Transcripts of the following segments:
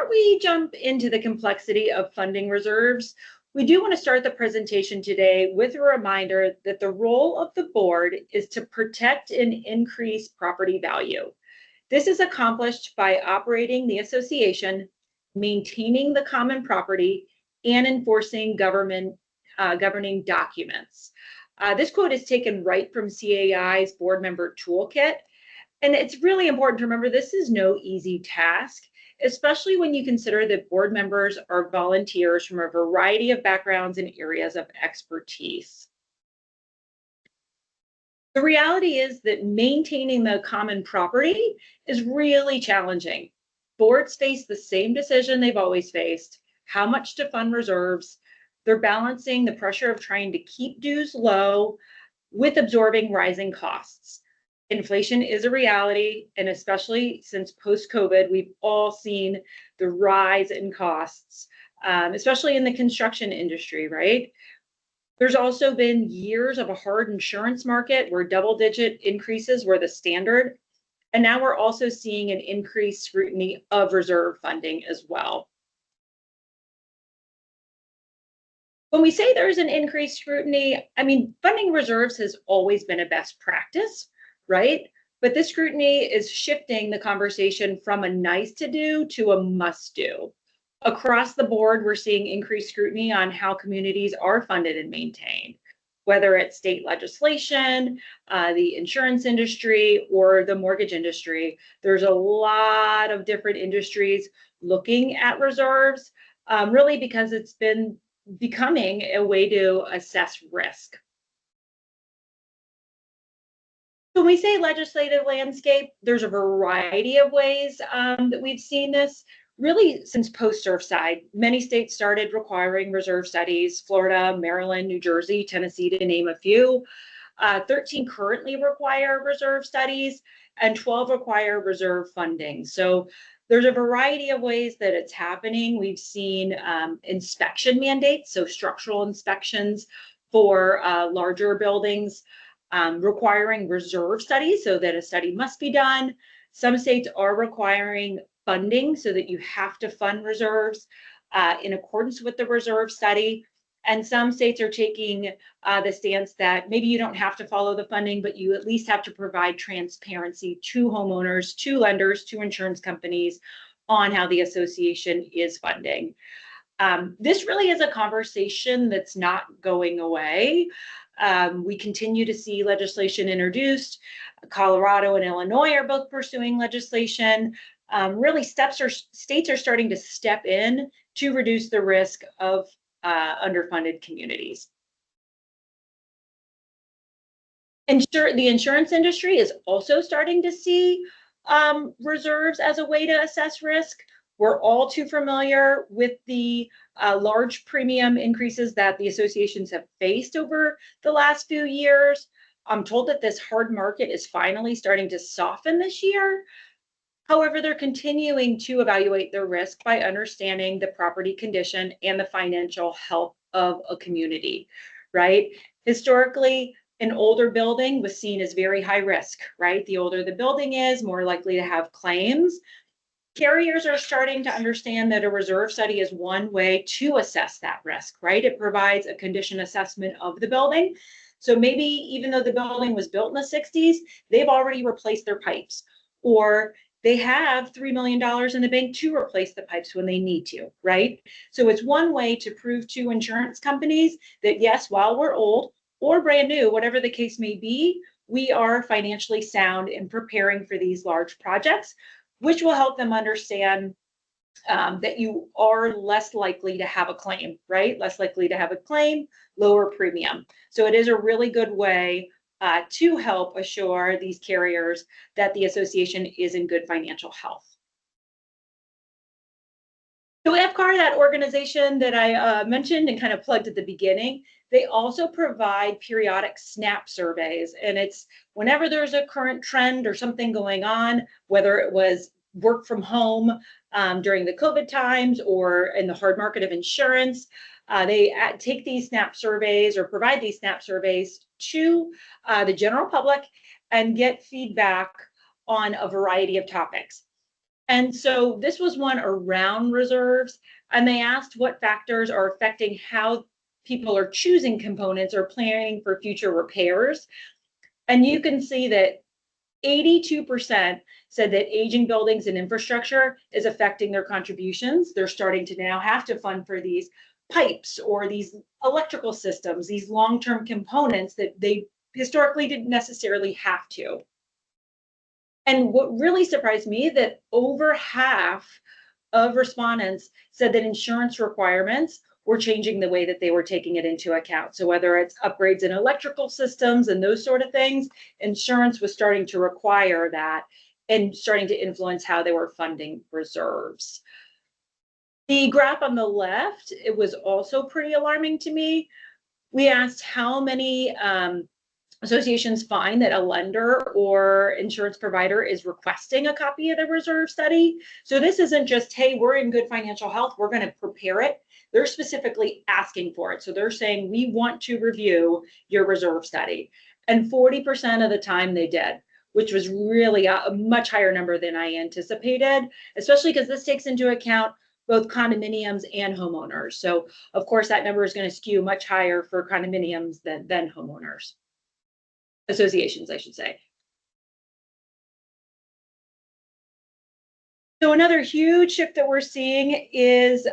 Before we jump into the complexity of funding reserves, we do want to start the presentation today with a reminder that the role of the board is to protect and increase property value. This is accomplished by operating the association, maintaining the common property, and enforcing governing documents. This quote is taken right from CAI's board member toolkit. And it's really important to remember this is no easy task, especially when you consider that board members are volunteers from a variety of backgrounds and areas of expertise. The reality is that maintaining the common property is really challenging. Boards face the same decision they've always faced: how much to fund reserves. They're balancing the pressure of trying to keep dues low with absorbing rising costs. Inflation is a reality, and especially since post-COVID, we've all seen the rise in costs, especially in the construction industry, right? There's also been years of a hard insurance market where double-digit increases were the standard, and now we're also seeing an increased scrutiny of reserve funding as well. When we say there's an increased scrutiny, I mean, funding reserves has always been a best practice, right? But this scrutiny is shifting the conversation from a nice to do to a must do. Across the board, we're seeing increased scrutiny on how communities are funded and maintained, whether it's state legislation, the insurance industry, or the mortgage industry. There's a lot of different industries looking at reserves, really because it's been becoming a way to assess risk. When we say legislative landscape, there's a variety of ways that we've seen this. Really, since post-Surfside, many states started requiring reserve studies: Florida, Maryland, New Jersey, Tennessee, to name a few. 13 currently require reserve studies, and 12 require reserve funding. So there's a variety of ways that it's happening. We've seen inspection mandates, so structural inspections for larger buildings, requiring reserve studies so that a study must be done. Some states are requiring funding so that you have to fund reserves in accordance with the reserve study. And some states are taking the stance that maybe you don't have to follow the funding, but you at least have to provide transparency to homeowners, to lenders, to insurance companies on how the association is funding. This really is a conversation that's not going away. We continue to see legislation introduced. Colorado and Illinois are both pursuing legislation. Really, states are starting to step in to reduce the risk of underfunded communities. The insurance industry is also starting to see reserves as a way to assess risk. We're all too familiar with the large premium increases that the associations have faced over the last few years. I'm told that this hard market is finally starting to soften this year. However, they're continuing to evaluate their risk by understanding the property condition and the financial health of a community, right? Historically, an older building was seen as very high risk, right? The older the building is, more likely to have claims. Carriers are starting to understand that a reserve study is one way to assess that risk, right? It provides a condition assessment of the building. So maybe even though the building was built in the 60s, they've already replaced their pipes, or they have $3 million in the bank to replace the pipes when they need to, right? So it's one way to prove to insurance companies that yes, while we're old or brand new, whatever the case may be, we are financially sound in preparing for these large projects, which will help them understand that you are less likely to have a claim, right? Less likely to have a claim, lower premium. So it is a really good way to help assure these carriers that the association is in good financial health. So FCAR, that organization that I mentioned and kind of plugged at the beginning, they also provide periodic SNAP surveys. And it's whenever there's a current trend or something going on, whether it was work from home during the COVID times or in the hard market of insurance, they take these SNAP surveys or provide these SNAP surveys to the general public and get feedback on a variety of topics. And so this was one around reserves, and they asked what factors are affecting how people are choosing components or planning for future repairs. And you can see that 82% said that aging buildings and infrastructure is affecting their contributions. They're starting to now have to fund for these pipes or these electrical systems, these long-term components that they historically didn't necessarily have to. And what really surprised me that over half of respondents said that insurance requirements were changing the way that they were taking it into account. So whether it's upgrades in electrical systems and those sort of things, insurance was starting to require that and starting to influence how they were funding reserves. The graph on the left, it was also pretty alarming to me. We asked how many associations find that a lender or insurance provider is requesting a copy of the reserve study. So this isn't just, hey, we're in good financial health, we're going to prepare it. They're specifically asking for it. So they're saying, we want to review your reserve study. And 40% of the time they did, which was really a much higher number than I anticipated, especially because this takes into account both condominiums and homeowners. So of course, that number is going to skew much higher for condominiums than homeowners. Associations, I should say. So another huge shift that we're seeing is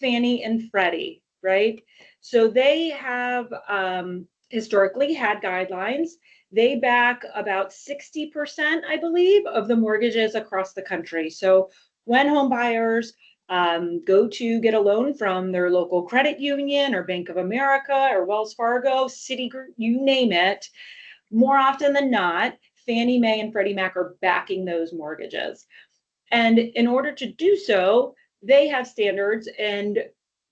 Fannie and Freddie, right? So they have historically had guidelines. They back about 60%, I believe, of the mortgages across the country. So when home buyers go to get a loan from their local credit union or Bank of America or Wells Fargo, Citigroup, you name it, more often than not, Fannie Mae and Freddie Mac are backing those mortgages. And in order to do so, they have standards and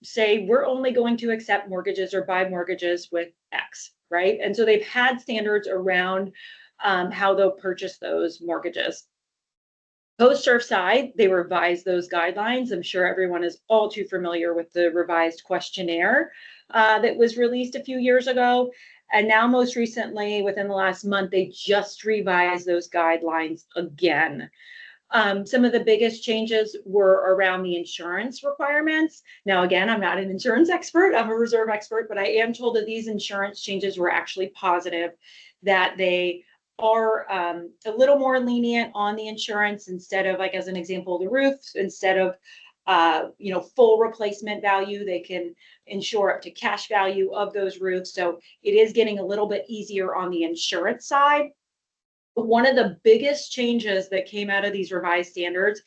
say, we're only going to accept mortgages or buy mortgages with X, right? And so they've had standards around how they'll purchase those mortgages. Post-Surfside, they revised those guidelines. I'm sure everyone is all too familiar with the revised questionnaire that was released a few years ago. And now, most recently, within the last month, they just revised those guidelines again. Some of the biggest changes were around the insurance requirements. Now, again, I'm not an insurance expert, I'm a reserve expert, but I am told that these insurance changes were actually positive, that they are a little more lenient on the insurance instead of, like as an example, the roof, instead of full replacement value, they can insure up to cash value of those roofs. So it is getting a little bit easier on the insurance side. But one of the biggest changes that came out of these revised standards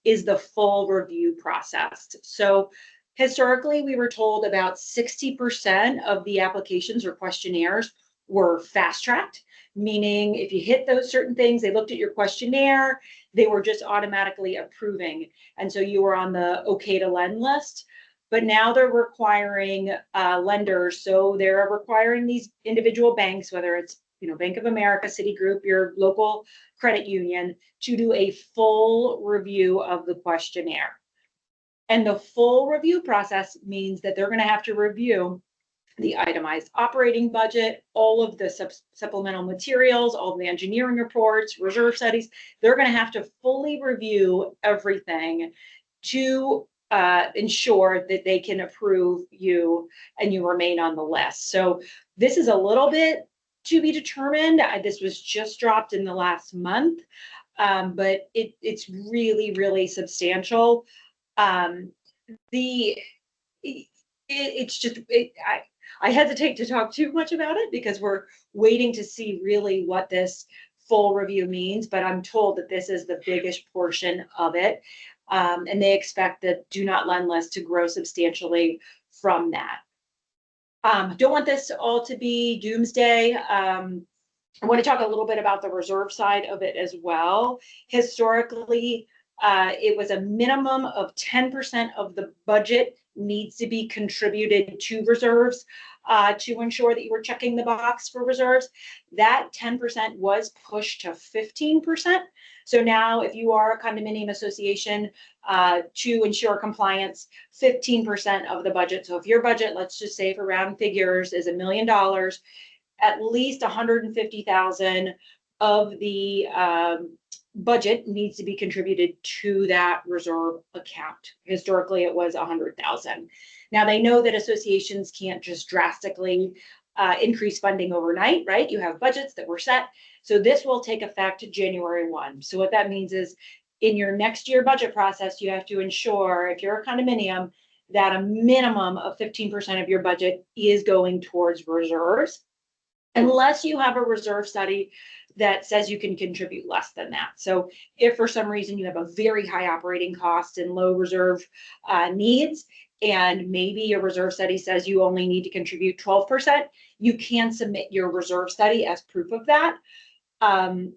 is the full review process. So historically, we were told about 60% of the applications or questionnaires were fast-tracked, meaning if you hit those certain things, they looked at your questionnaire, they were just automatically approving. And so you were on the okay to lend list. But now they're requiring lenders. So they're requiring these individual banks, whether it's Bank of America, Citigroup, your local credit union, to do a full review of the questionnaire. And the full review process means that they're going to have to review the itemized operating budget, all of the supplemental materials, all of the engineering reports, reserve studies. They're going to have to fully review everything to ensure that they can approve you and you remain on the list. So this is a little bit to be determined. This was just dropped in the last month, but it's really, really substantial. I hesitate to talk too much about it because we're waiting to see really what this full review means, but I'm told that this is the biggest portion of it. And they expect the do not lend list to grow substantially from that. Don't want this all to be doomsday. I want to talk a little bit about the reserve side of it as well. Historically, it was a minimum of 10% of the budget needs to be contributed to reserves to ensure that you were checking the box for reserves. That 10% was pushed to 15%. So now if you are a condominium association, to ensure compliance, 15% of the budget. So if your budget, let's just say for round figures, is $1 million, at least 150,000 of the budget needs to be contributed to that reserve account. Historically, it was 100,000. Now they know that associations can't just drastically increase funding overnight, right? You have budgets that were set. So this will take effect January 1. So what that means is in your next year budget process, you have to ensure, if you're a condominium, that a minimum of 15% of your budget is going towards reserves, unless you have a reserve study that says you can contribute less than that. So if for some reason you have a very high operating cost and low reserve needs, and maybe your reserve study says you only need to contribute 12%, you can submit your reserve study as proof of that.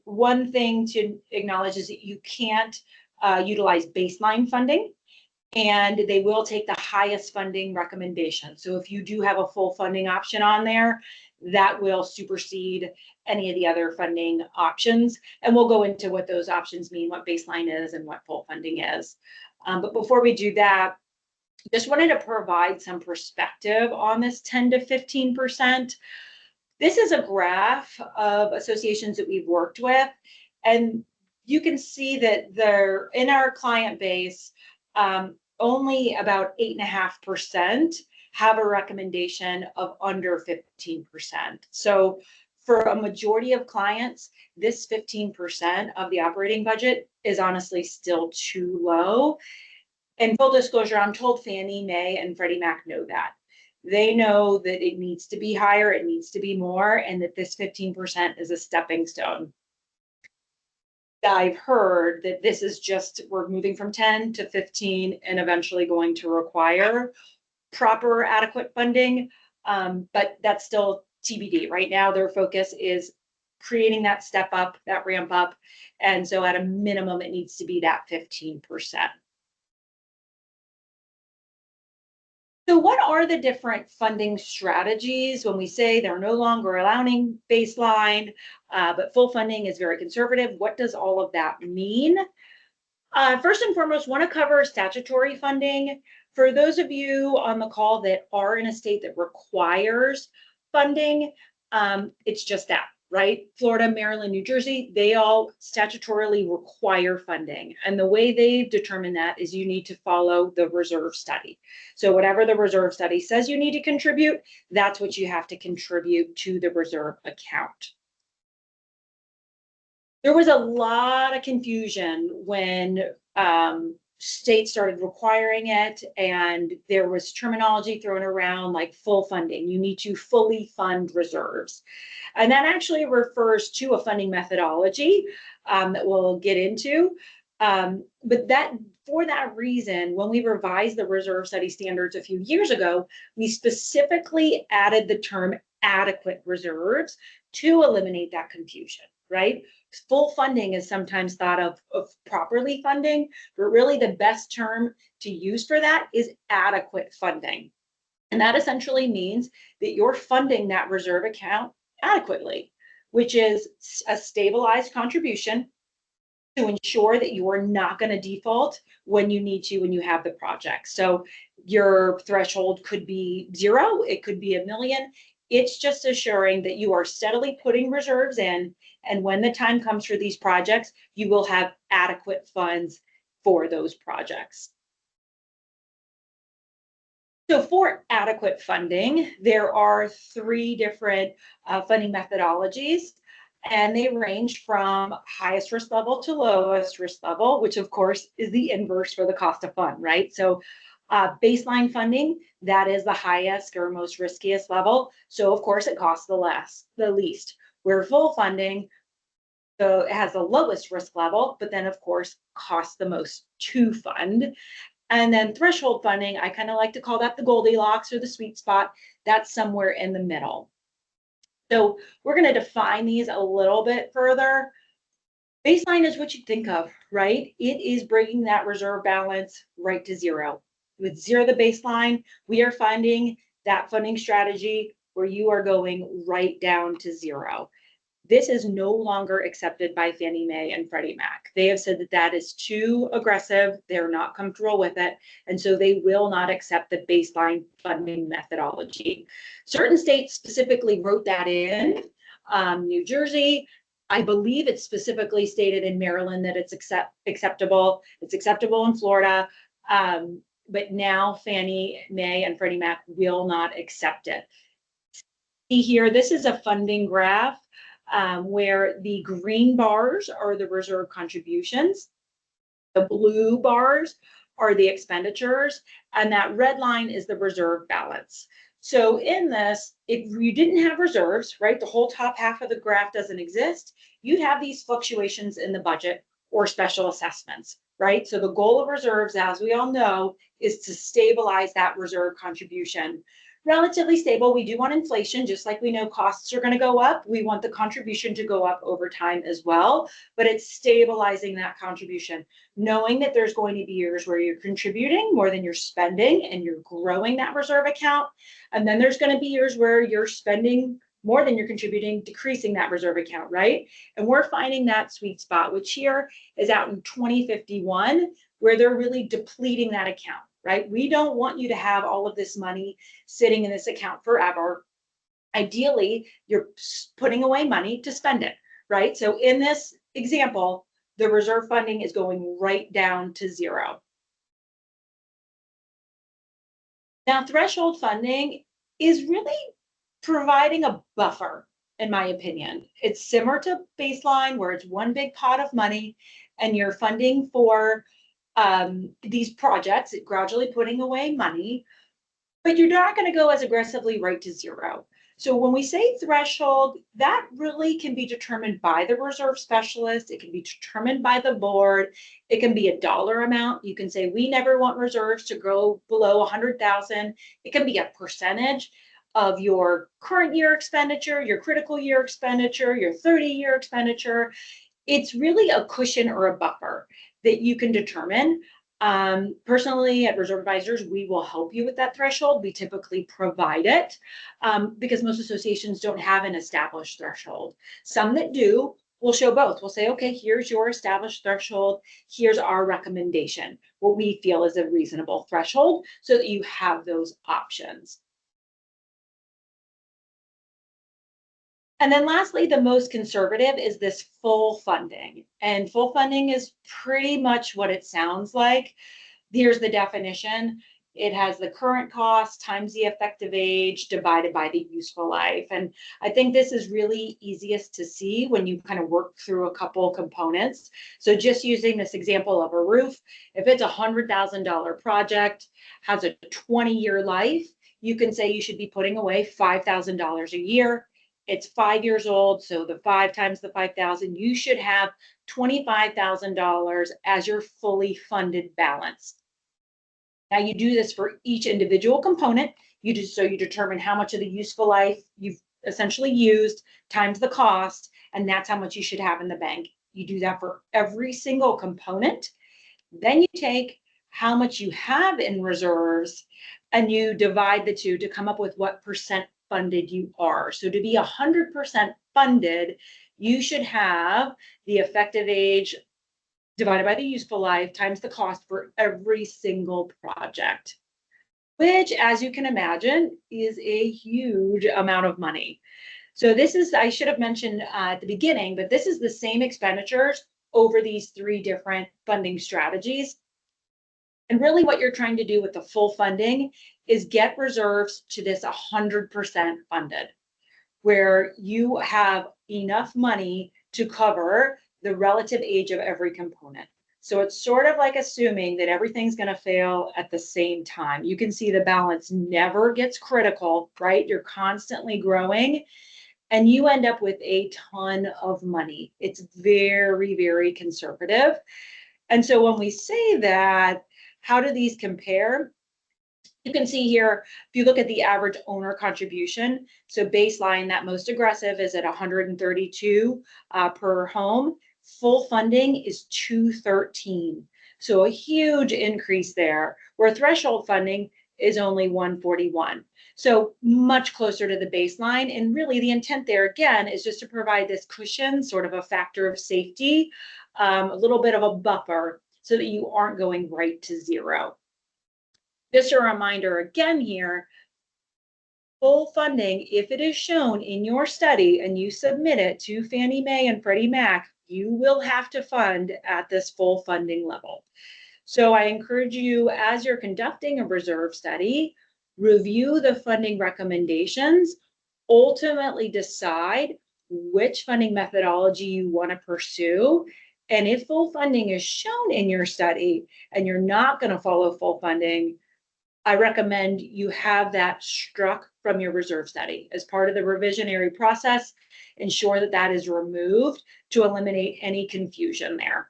One thing to acknowledge is that you can't utilize baseline funding, and they will take the highest funding recommendation. So if you do have a full funding option on there, that will supersede any of the other funding options. And we'll go into what those options mean, what baseline is and what full funding is. But before we do that, just wanted to provide some perspective on this 10 to 15%. This is a graph of associations that we've worked with, and you can see that they're in our client base, only about 8.5% have a recommendation of under 15%. So for a majority of clients, this 15% of the operating budget is honestly still too low. And full disclosure, I'm told Fannie Mae and Freddie Mac know that. They know that it needs to be higher, it needs to be more, and that this 15% is a stepping stone. I've heard that this is just, we're moving from 10 to 15 and eventually going to require proper adequate funding, but that's still TBD. Right now, their focus is creating that step up, that ramp up, and so at a minimum, it needs to be that 15%. So what are the different funding strategies when we say they're no longer allowing baseline, but full funding is very conservative? What does all of that mean? First and foremost, want to cover statutory funding. For those of you on the call that are in a state that requires funding, it's just that, right? Florida, Maryland, New Jersey, they all statutorily require funding. And the way they've determined that is you need to follow the reserve study. So whatever the reserve study says you need to contribute, that's what you have to contribute to the reserve account. There was a lot of confusion when states started requiring it, and there was terminology thrown around like full funding. You need to fully fund reserves. And that actually refers to a funding methodology that we'll get into. But that, for that reason, when we revised the reserve study standards a few years ago, we specifically added the term adequate reserves to eliminate that confusion, right? Full funding is sometimes thought of properly funding, but really the best term to use for that is adequate funding. And that essentially means that you're funding that reserve account adequately, which is a stabilized contribution to ensure that you are not going to default when you need to, when you have the project. So your threshold could be 0, it could be $1 million. It's just assuring that you are steadily putting reserves in, and when the time comes for these projects, you will have adequate funds for those projects. So for adequate funding, there are 3 different funding methodologies, and they range from highest risk level to lowest risk level, which of course is the inverse for the cost of fund, right? So baseline funding, that is the highest or most riskiest level. So of course it costs the least. Where full funding, so it has the lowest risk level, but then of course costs the most to fund. And then threshold funding, I kind of like to call that the Goldilocks or the sweet spot. That's somewhere in the middle. So we're going to define these a little bit further. Baseline is what you think of, right? It is bringing that reserve balance right to 0. With 0 the baseline, we are finding that funding strategy where you are going right down to 0. This is no longer accepted by Fannie Mae and Freddie Mac. They have said that that is too aggressive. They're not comfortable with it. And so they will not accept the baseline funding methodology. Certain states specifically wrote that in. New Jersey, I believe it's specifically stated in Maryland that it's acceptable. It's acceptable in Florida. But now Fannie Mae and Freddie Mac will not accept it. See here, this is a funding graph where the green bars are the reserve contributions, the blue bars are the expenditures, and that red line is the reserve balance. So in this, if you didn't have reserves, right, the whole top half of the graph doesn't exist, you'd have these fluctuations in the budget or special assessments, right? So the goal of reserves, as we all know, is to stabilize that reserve contribution. Relatively stable. We do want inflation, just like we know costs are going to go up. We want the contribution to go up over time as well, but it's stabilizing that contribution, knowing that there's going to be years where you're contributing more than you're spending and you're growing that reserve account. And then there's going to be years where you're spending more than you're contributing, decreasing that reserve account, right? And we're finding that sweet spot, which here is out in 2051, where they're really depleting that account, right? We don't want you to have all of this money sitting in this account forever. Ideally, you're putting away money to spend it, right? So in this example, the reserve funding is going right down to zero. Now, threshold funding is really providing a buffer, in my opinion. It's similar to baseline, where it's one big pot of money and you're funding for these projects, gradually putting away money, but you're not going to go as aggressively right to zero. So when we say threshold, that really can be determined by the reserve specialist. It can be determined by the board. It can be a dollar amount. You can say, we never want reserves to go below 100,000. It can be a percentage of your current year expenditure, your critical year expenditure, your 30-year expenditure. It's really a cushion or a buffer that you can determine. Personally, at Reserve Advisors, we will help you with that threshold. We typically provide it because most associations don't have an established threshold. Some that do will show both. We'll say, okay, here's your established threshold. Here's our recommendation, what we feel is a reasonable threshold, so that you have those options. And then lastly, the most conservative is this full funding. And full funding is pretty much what it sounds like. Here's the definition. It has the current cost times the effective age divided by the useful life. And I think this is really easiest to see when you kind of work through a couple components. So just using this example of a roof, if it's a $100,000 project, has a 20-year life, you can say you should be putting away $5,000 a year. It's 5 years old, so the 5 times the 5,000, you should have $25,000 as your fully funded balance. Now you do this for each individual component. You determine how much of the useful life you've essentially used times the cost, and that's how much you should have in the bank. You do that for every single component. Then you take how much you have in reserves and you divide the two to come up with what percent funded you are. So to be 100% funded, you should have the effective age divided by the useful life times the cost for every single project, which, as you can imagine, is a huge amount of money. So this is, I should have mentioned at the beginning, but this is the same expenditures over these 3 different funding strategies. And really what you're trying to do with the full funding is get reserves to this 100% funded, where you have enough money to cover the relative age of every component. So it's sort of like assuming that everything's going to fail at the same time. You can see the balance never gets critical, right? You're constantly growing and you end up with a ton of money. It's very, very conservative. And so when we say that, how do these compare? You can see here, if you look at the average owner contribution, so baseline, that most aggressive is at 132 per home. Full funding is 213. So a huge increase there, where threshold funding is only 141. So much closer to the baseline. And really the intent there, again, is just to provide this cushion, sort of a factor of safety, a little bit of a buffer so that you aren't going right to zero. Just a reminder again here, full funding, if it is shown in your study and you submit it to Fannie Mae and Freddie Mac, you will have to fund at this full funding level. So I encourage you, as you're conducting a reserve study, review the funding recommendations, ultimately decide which funding methodology you want to pursue. And if full funding is shown in your study and you're not going to follow full funding, I recommend you have that struck from your reserve study as part of the revisionary process. Ensure that that is removed to eliminate any confusion there.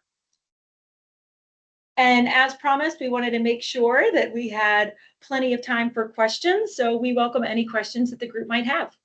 And as promised, we wanted to make sure that we had plenty of time for questions. So we welcome any questions that the group might have.